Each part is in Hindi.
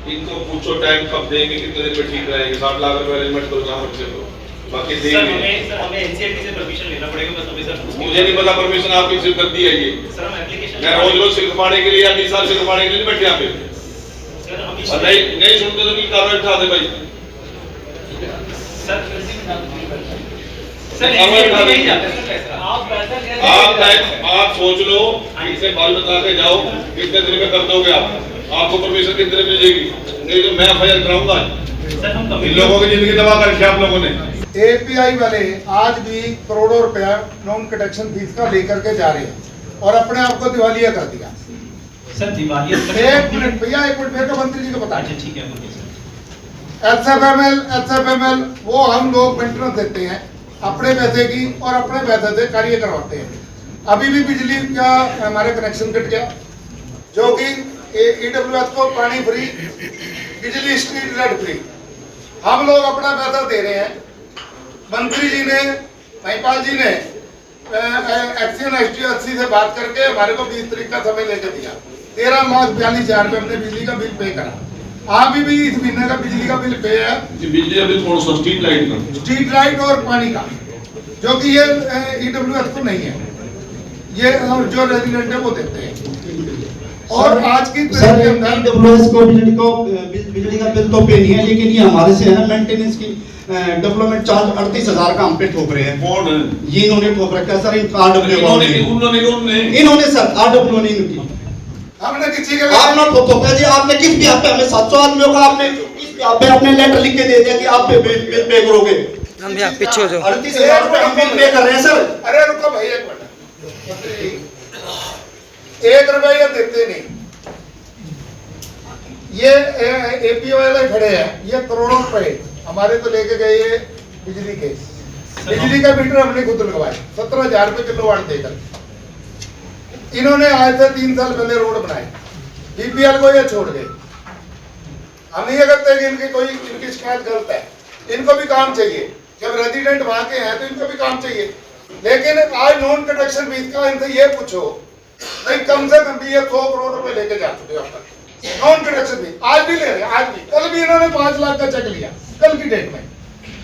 इनको पूछो टाइम कब देंगे, कितने दिन में ठीक रहेंगे। 60 लाख रुपए अरेंजमेंट करो जहाँ बच्चे को, बाकी देंगे। सर हमें एनसीईआरटी से परमिशन लेना पड़ेगा बस अभी सर। मुझे नहीं पता परमिशन आपकी सिर्फ कर दी है ये। सर हम एप्लीकेशन मैं रोज सिल्क मारने के लिए या 20 साल सिल्क मारने के लिए बैठे यहाँ पे। सर हम और नहीं सुनते तो कार्रवाई उठा दे भाई। सर आप सोच लो, इसे बाल बता के जाओ कितने दिन में कर दोगे आप, आपको परमिशन कितने दिन मिलेगी, नहीं तो मैं एफआईआर कराऊंगा। सर हम इन लोगों की जिंदगी तबाह कर दिया आप लोगों ने। एपीआई वाले आज भी करोड़ों रुपया नॉन कनेक्शन फीस का लेकर के जा रहे हैं और अपने आप को दिवालिया कर दिया। सर दिवालिया एक मिनट भैया, एक मिनट मेरे को मंत्री जी को बता। अच्छा ठीक है बोलिए सर। एसएफएमएल वो हम लोग मेंटेनेंस देते हैं अपने पैसे की और अपने पैसे से कार्य करवाते हैं। अभी भी बिजली का हमारे कनेक्शन कट गया, जो कि ईडब्ल्यूएस को पानी फ्री, बिजली स्ट्रीट लाइट फ्री, हम लोग अपना पैसा दे रहे हैं। मंत्री जी ने, महिपाल जी ने एक्सियन एसटी से बात करके हमारे को 20 तारीख का समय लेकर दिया। 13 मार्च 42,000 रुपये हमने बिजली का बिल पे करा। अभी भी इस महीने का बिजली का बिल पे है, बिजली अभी थोड़ा सा स्ट्रीट लाइट और पानी का, जो कि ये ईडब्ल्यूएस को नहीं है, ये जो रेजिडेंट है वो देते हैं। और आज की तारीख के अंदर ईडब्ल्यूएस को बिजली का बिल तो पे नहीं है, लेकिन ये हमारे से है ना मेंटेनेंस की डेवलपमेंट चार्ज 38,000 का हम पे ठोक रहे हैं। कौन है ये इन्होंने ठोक रखा है सर, इन्होंने सर आरडब्ल्यू ने इनकी हमने किसी के आपने ठोका जी, आपने किस भी पे हमें 700 आदमियों का आपने किस भी पे अपने लेटर लिख के दे दिया कि आप बिल पे करोगे। हम भी पीछे हो जाओ। 38,000 रुपए हम बिल पे कर रहे हैं सर। अरे रुको भाई एक मिनट, 1 रुपया देते नहीं। ये एपी वाले खड़े हैं, ये करोड़ों रुपए हमारे तो लेके गए बिजली के। बिजली का मीटर हमने खुद लगवाए 17,000 रुपए किलोवाट देकर। इन्होंने आज से 3 साल पहले रोड बनाए, बीपीएल को ये छोड़ गए। हम ये कहते हैं कि इनकी शिकायत गलत है, इनको भी काम चाहिए। जब रेजिडेंट वहां के हैं तो इनको भी काम चाहिए। लेकिन आज नॉन कनेक्शन फीस का इनसे ये पूछो, भाई कम से कम भी ये 100 करोड़ रुपए लेके जा चुके हो नॉन कनेक्शन फीस, आज भी ले रहे हैं। आज भी, कल भी इन्होंने 5 लाख का चेक लिया, कल की डेट में।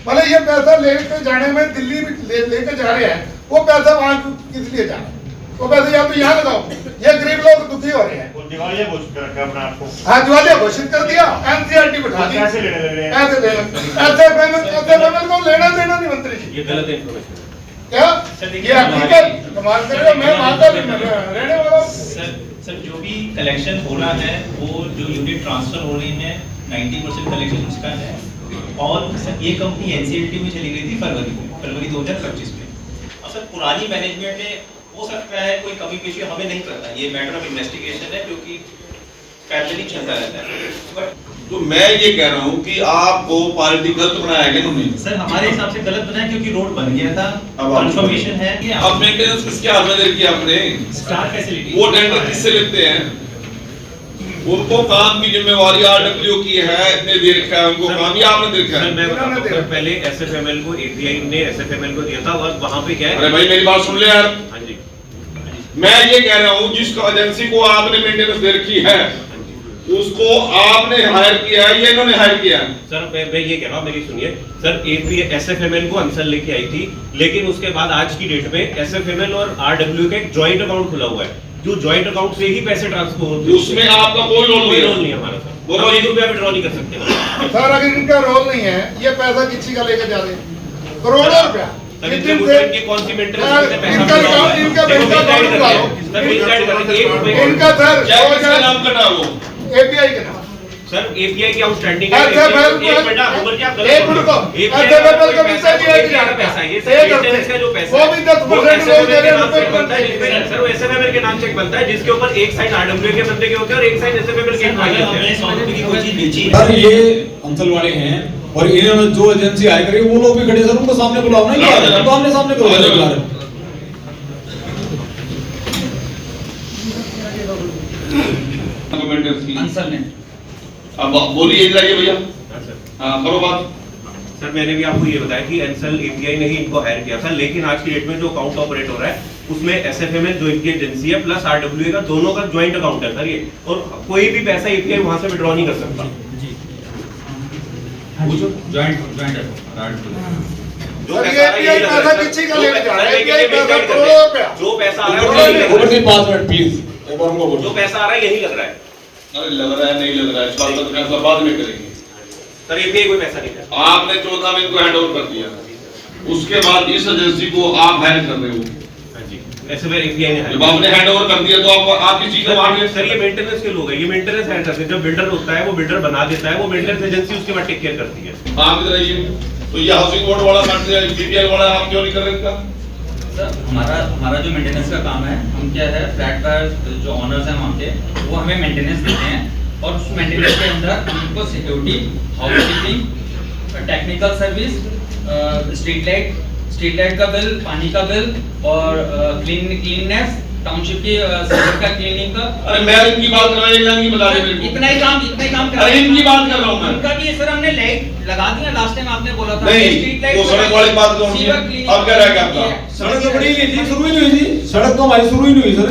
भले ये पैसा लेके जाने में दिल्ली भी लेके जा रहे हैं, वो पैसा वहां किस लिए जा रहा है? वो पैसे या तो यहाँ लगाओ, ये गरीब लोग दुखी हो रहे हैं। दिवालिया घोषित कर रखा है अपने आपको। हाँ दिवालिया घोषित कर दिया, एनसीईआरटी बिठा दी। कैसे लेने लग रहे हैं? ऐसे पेमेंट को लेना देना नहीं मंत्री जी। ये गलत इन्फॉर्मेशन क्या ये हकीकत कमाल कर रहे हो? मैं वहां का रहने वाला हूं। सर जो भी कलेक्शन हो रहा है वो जो यूनिट ट्रांसफर हो रही है 90% कलेक्शन उसका है। और सर ये कंपनी एनसीईआरटी में चली गई थी फरवरी 2025 में। और सर पुरानी मैनेजमेंट ने हो सकता है कोई कमी पेशी, हमें नहीं पता, ये मैटर ऑफ इन्वेस्टिगेशन है क्योंकि पैरेलली चलता रहता है। बट तो मैं ये कह रहा हूँ कि आपको पार्टी गलत बनाया गया उन्होंने। सर हमारे हिसाब से गलत बनाया क्योंकि रोड बन गया था, अब कंफर्मेशन है कि अब मेंटेनेंस किसके हाथ में दे रखी है आपने? स्टार फैसिलिटी वो टेंडर किससे लेते हैं? उनको काम की जिम्मेवारी आरडब्ल्यू की है, इतने दे रखा है उनको काम, या आपने दे रखा है? मैं बताऊं, पहले एसएफएमएल को एपीआई ने एसएफएमएल को दिया था और वहां पे क्या है। अरे भाई मेरी बात सुन ले यार। हाँ जी, मैं ये कह रहा हूँ जिस एजेंसी को आपने मेंटेनेंस दे रखी है उसको आपने हायर किया है या इन्होंने हायर किया है? सर मैं ये कह रहा हूँ, मेरी सुनिए सर। एसएफएमएल को अंसल लेके आई थी, लेकिन उसके बाद आज की डेट में एसएफएमएल और आरडब्ल्यू का एक जॉइंट अकाउंट खुला हुआ है, जो जॉइंट अकाउंट से ही पैसे ट्रांसफर होते हैं। उसमें आपका कोई रोल नहीं है हमारा सर, वो 1 रुपया विड्रॉ नहीं कर सकते सर। अगर इनका रोल नहीं है, ये पैसा किसी का लेकर जा रहे हैं करोड़ों रुपया। कौन सी मेंटेनेंस से पैसा इनका सर नाम कटा वो एपीआई के नाम सर एपीआई की आउटस्टैंडिंग है। वो भी 10% के नाम चेक बनता है, जिसके ऊपर एक साइड आरडब्ल्यू के बंदे के होते हैं और एक साइड एसएफएमएल के होते हैं। सर ये अंचल वाले हैं और इन्होंने जो एजेंसी हायर करी वो लोग भी खड़े सर, उनको सामने बुलाओ ना, तो आमने सामने बुलाओ। अंसल ने अब बोलिए इधर आइए भैया। हाँ करो बात। सर मैंने भी आपको ये बताया कि एनसल एपीआई ने ही इनको हायर किया था, लेकिन आज की डेट में जो अकाउंट ऑपरेट हो रहा है उसमें एसएफएमएल जो इनकी एजेंसी है प्लस आरडब्ल्यू का दोनों का ज्वाइंट अकाउंट है सर ये, और कोई भी पैसा एपीआई वहां से विड्रॉ नहीं कर सकता। जो सर, पैसा आ रहा है यही लग रहा है, API किसी का जो लेके जा रहा है, लेकिन API ये maintain पैसा करते करोड़ों हैं। रुपया। जो पैसा आ रहा है वो यही लग रहा है। 5 मिनट प्लीज एक बार उनको बोलो। जो पैसा आ रहा है यही लग रहा है। अरे लग रहा है नहीं लग रहा है, इस बात का तो फैसला बाद में करेंगे। सर एपीआई कोई पैसा नहीं है। आपने 14 में इनको हैंड ओवर कर दिया, उसके बाद इस एजेंसी को आप हायर कर रहे हो। हाँ जी, ऐसे में एपीआई ने जब आपने हैंड ओवर कर दिया तो आपकी चीजें वहां पे सर ये मेंटेनेंस के लोग हैं, ये मेंटेनेंस हैंड करते हैं। जब बिल्डर होता है वो बिल्डर बना देता है, वो मेंटेनेंस एजेंसी उसके बाद टेक केयर करती है। आप इधर आइए। तो ये हाउसिंग बोर्ड वाला बीपीएल वाला आप क्यों नहीं कर रहे इनका? सर हमारा जो मेंटेनेंस का काम है, हम क्या है फ्लैट का जो ऑनर्स हैं वहाँ के वो हमें मेंटेनेंस देते हैं और उस मेंटेनेंस के अंदर हमको security, housekeeping, technical service, street light का बिल, पानी का बिल और क्लीननेस, टाउनशिप की सड़क का क्लीनिंग का। अरे मैं इनकी बात कर रहा हूँ, इनकी बता रहे मेरे को। इतना ही काम कर अरे इनकी बात कर रहा हूँ मैं। उनका भी सर हमने लाइट लगा दिया, लास्ट टाइम आपने बोला था नहीं, स्ट्रीट लाइट वो सड़क वाली बात तो होनी है। अब क्या रह गया आपका? सड़क तो बड़ी नहीं थी, शुरू ही नहीं हुई थी। सड़क तो हमारी शुरू ही नहीं हुई सर।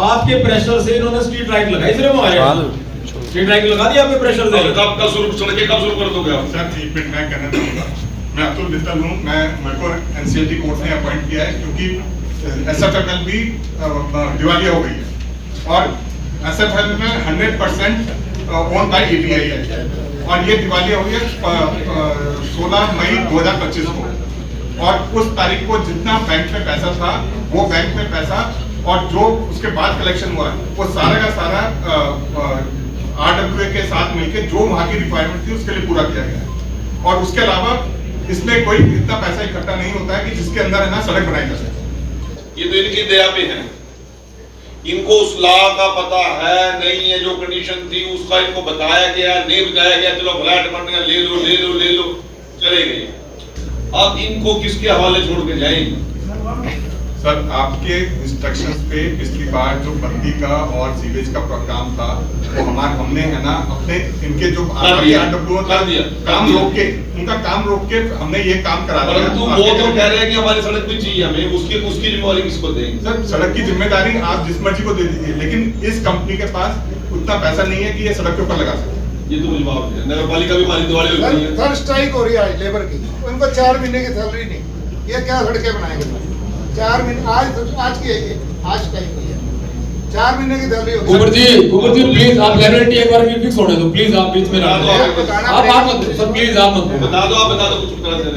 आपके प्रेशर से इन्होंने स्ट्रीट लाइट लगाई सिर्फ हमारे। स्ट्रीट लाइट लगा दी आपके प्रेशर से। कब शुरू सड़कें कब शुरू कर दोगे आप? सर एक मिनट मैं कहना चाहूँगा, मैं अतुल मित्तल हूँ। मेरे को एनसीएलटी कोर्ट ने अपॉइंट किया है क्योंकि एसएफएमएल भी दिवालिया हो गई है और एसएफएल में 100% ओन बाय एपीआई है और ये दिवालिया हुई है 16 मई 2025 को। और उस तारीख को जितना बैंक में पैसा था वो बैंक में पैसा और जो उसके बाद कलेक्शन हुआ वो सारा का सारा आरडब्ल्यूए के साथ मिलकर जो वहाँ की रिक्वायरमेंट थी उसके लिए पूरा किया गया। और उसके अलावा इसमें कोई इतना पैसा इकट्ठा नहीं होता है कि जिसके अंदर है ना सड़क बनाई जा सके। ये तो इनकी दया पे है, इनको उस लॉ का पता है नहीं है, जो कंडीशन थी उसका इनको बताया गया, नहीं बताया गया, चलो फ्लैट बन गया, ले लो चले गए। अब इनको किसके हवाले छोड़ के जाएंगे? सर आपके इंस्ट्रक्शंस पे पिछली बार जो बत्ती का और सीवेज का काम था वो हमने है ना अपने इनके जो काम रोक के उनका काम रोक के हमने ये काम करा दिया। परंतु वो तो कह रहे हैं कि हमारी सड़क भी चाहिए हमें, उसकी जिम्मेवारी किसको देंगे? सर सड़क की जिम्मेदारी आप जिस मर्जी को दे दीजिए, लेकिन इस कंपनी के पास उतना पैसा नहीं है कि ये सड़क के ऊपर लगा सके। ये तो मुझे माफ है, नगर पालिका भी हमारी दिवाली हो गई है। थर्ड स्ट्राइक हो रही है आज लेबर की, उनको 4 महीने की सैलरी नहीं, ये क्या सड़कें बनाएंगे? 4 महीने आज की है ये, आज टाइम हुई है, 4 महीने की सैलरी हो कुबर जी प्लीज आप लाइबिलिटी एक बार फिक्स होने दो प्लीज। आप बीच में ना आप मत सर प्लीज आप मत बता दो कुछ बता दे।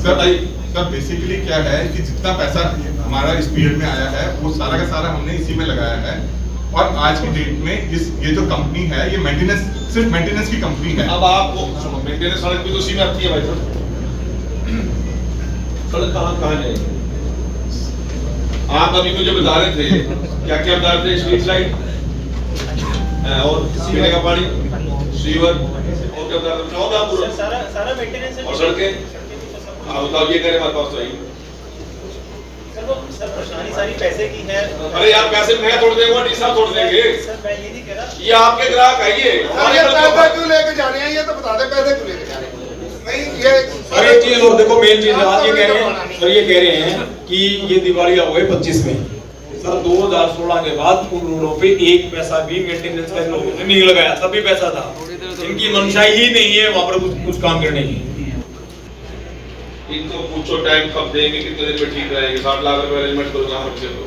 सर बेसिकली क्या है कि जितना पैसा हमारा इस पीरियड में आया है वो सारा का सारा हमने इसी में लगाया है और आज की डेट में ये जो कंपनी है ये मेंटेनेंस, सिर्फ मेंटेनेंस की कंपनी है। अब आपको मेंटेनेंस सड़क भी तो उसी में आती है भाई साहब, सड़क कहाँ जाएगी? आप अभी मुझे बता रहे थे क्या बता रहे थे? स्ट्रीट लाइट और पीने का पानी, सीवर और क्या बता रहे थे? सारा मेंटेनेंस और सड़कें। आप बताओ ये करें हमारे पास तो आई। सर परेशानी सारी पैसे की है। अरे यार पैसे मैं तोड़ देंगे, डीसा तोड़ देंगे। सर मैं ये नहीं कह रहा, ये आपके ग्राहक है, ये पैसा क्यों लेके जा रहे हैं? ये तो बता दे पैसे क्यों लेके जा रहे हैं? नहीं ये और एक चीज और देखो, मेन चीज आज ये कह रहे हैं सर, ये कह रहे हैं कि ये दिवालिया हुए 25 में। सर 2016 के बाद उन रोडों पे एक पैसा भी मेंटेनेंस का नहीं लगाया, तब भी पैसा था। इनकी मंशा ही नहीं है वहां पर कुछ काम करने की। इनको पूछो टाइम कब देंगे, कितने दिन में ठीक रहेंगे? 60 लाख रुपए अरेंजमेंट करो जहाँ बच्चे को,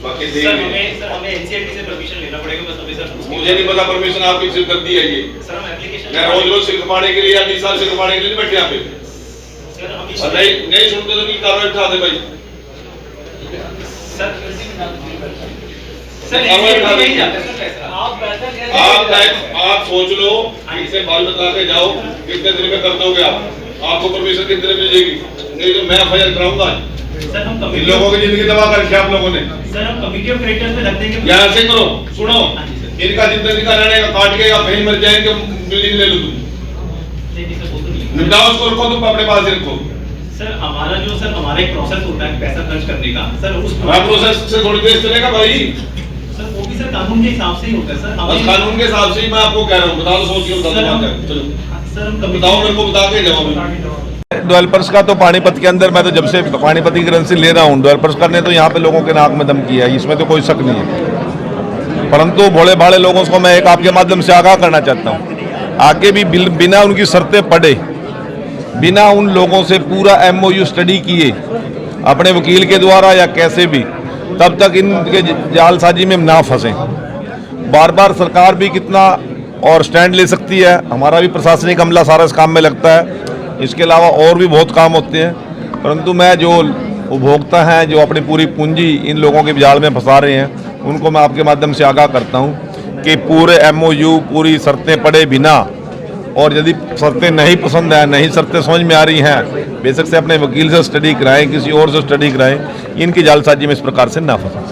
बाकी देंगे। सर हमें एनसीएलटी से परमिशन लेना पड़ेगा बस अभी सर। मुझे नहीं पता परमिशन आपकी सिर्फ कर दी है ये। सर हम एप्लीकेशन मैं रोज सिल्क पाने के लिए या 20 साल सिल्क पाने के लिए नहीं बैठे यहाँ पे। सर हम और नहीं सुनते तो की कार्रवाई उठा दे भाई। सर नहीं जाते सर पैसा। आप सोच लो, इसे बाल बता के जाओ कितने दिन में कर दोगे आप? आपको परमिशन कितने दिन में मिलेगी? नहीं तो मैं एफआईआर कराऊंगा। सर हम इन लोगों की जिंदगी तबाह कर दिया आप लोगों ने। सर हम कमिटी ऑफ क्रेडिटर्स में रख देंगे। यहाँ से करो, सुनो, इनका जिंदगी का रहने का काट के या कहीं मर जाएंगे, बिल्डिंग ले लो तुम, निपटाओ उसको, रखो तुम अपने पास ही रखो। सर हमारा जो सर हमारा एक प्रोसेस होता है पैसा खर्च करने का सर, उस प्रोसेस से थोड़ी देर चलेगा भाई। सर वो भी सर कानून के हिसाब से ही होता है सर। बस कानून के हिसाब से ही मैं आपको कह रहा हूँ, बता दो, सोच के बता दो। चलो सर हम बताओ, मेरे को बता के जवाब। डेवलपर्स का तो पानीपत के अंदर, मैं तो जब से पानीपत की करेंसी ले रहा हूँ, डेवलपर्स ने तो यहाँ पे लोगों के नाक में दम किया है, इसमें तो कोई शक नहीं है। परंतु भोले भाले लोगों को मैं एक आपके माध्यम से आगाह करना चाहता हूँ, आगे भी बिना उनकी शर्तें पड़े बिना उन लोगों से पूरा MOU स्टडी किए अपने वकील के द्वारा या कैसे भी, तब तक इनके जालसाजी में ना फंसें। बार बार सरकार भी कितना और स्टैंड ले सकती है, हमारा भी प्रशासनिक अमला सारा इस काम में लगता है, इसके अलावा और भी बहुत काम होते हैं, परंतु मैं जो उपभोक्ता हैं जो अपनी पूरी पूंजी इन लोगों के जाल में फंसा रहे हैं, उनको मैं आपके माध्यम से आगाह करता हूं कि पूरे MOU पूरी शर्तें पढ़े बिना, और यदि शर्तें नहीं पसंद है, नहीं शर्तें समझ में आ रही हैं, बेशक से अपने वकील से स्टडी कराएं, किसी और से स्टडी कराएं, इनकी जालसाजी में इस प्रकार से ना फंसें।